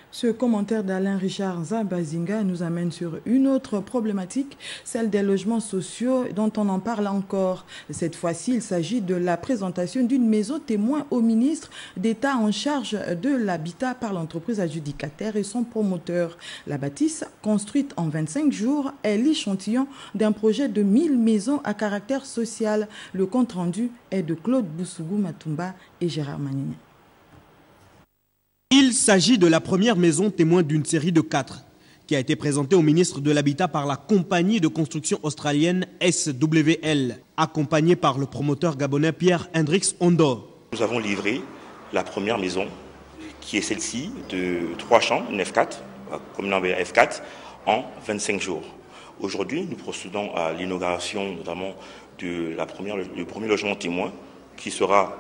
Ce commentaire d'Alain Richard Zabazinga nous amène sur une autre problématique, celle des logements sociaux dont on en parle encore. Cette fois-ci, il s'agit de la présentation d'une maison témoin au ministre d'État en charge de l'habitat par l'entreprise adjudicataire et son promoteur. La bâtisse, construite en 25 jours, est l'échantillon d'un projet de 1000 maisons à caractère social. Le compte-rendu est de Claude Boussougou Matumba et Gérard Manigna. Il s'agit de la première maison témoin d'une série de 4 qui a été présentée au ministre de l'Habitat par la compagnie de construction australienne SWL, accompagnée par le promoteur gabonais Pierre Hendrix Ondo. Nous avons livré la première maison, qui est celle-ci, de 3 chambres, une F4, comme l'envers F4, en 25 jours. Aujourd'hui, nous procédons à l'inauguration notamment du premier logement témoin, qui sera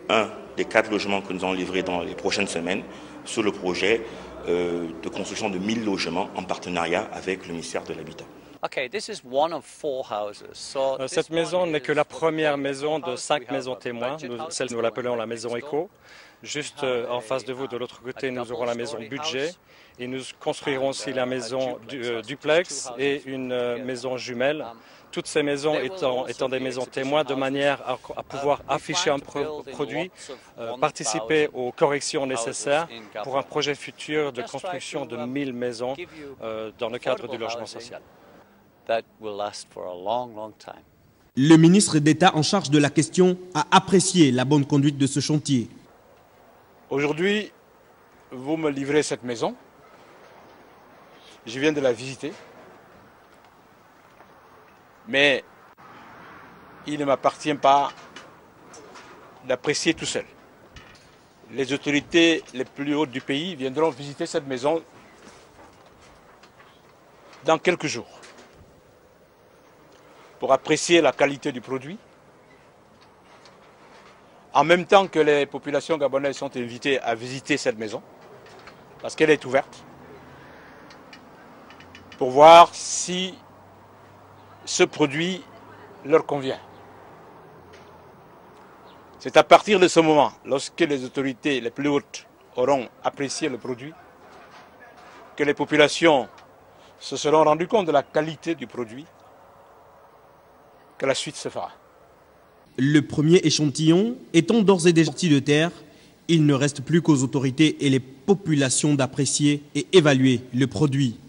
un des 4 logements que nous allons livrer dans les prochaines semaines sur le projet de construction de 1000 logements en partenariat avec le ministère de l'Habitat. Cette maison n'est que la première maison de 5 maisons témoins. Nous l'appelons la maison Éco. Juste en face de vous, de l'autre côté, nous aurons la maison Budget. Et nous construirons aussi la maison Duplex et une maison jumelle. Toutes ces maisons étant des maisons témoins, de manière à pouvoir afficher un produit, participer aux corrections nécessaires pour un projet futur de construction de 1000 maisons dans le cadre du logement social. Le ministre d'État en charge de la question a apprécié la bonne conduite de ce chantier. Aujourd'hui, vous me livrez cette maison. Je viens de la visiter. Mais il ne m'appartient pas d'apprécier tout seul. Les autorités les plus hautes du pays viendront visiter cette maison dans quelques jours pour apprécier la qualité du produit, en même temps que les populations gabonaises sont invitées à visiter cette maison, parce qu'elle est ouverte, pour voir si ce produit leur convient. C'est à partir de ce moment, lorsque les autorités les plus hautes auront apprécié le produit, que les populations se seront rendues compte de la qualité du produit, que la suite se fera. Le premier échantillon étant d'ores et déjà sorti de terre, il ne reste plus qu'aux autorités et les populations d'apprécier et évaluer le produit.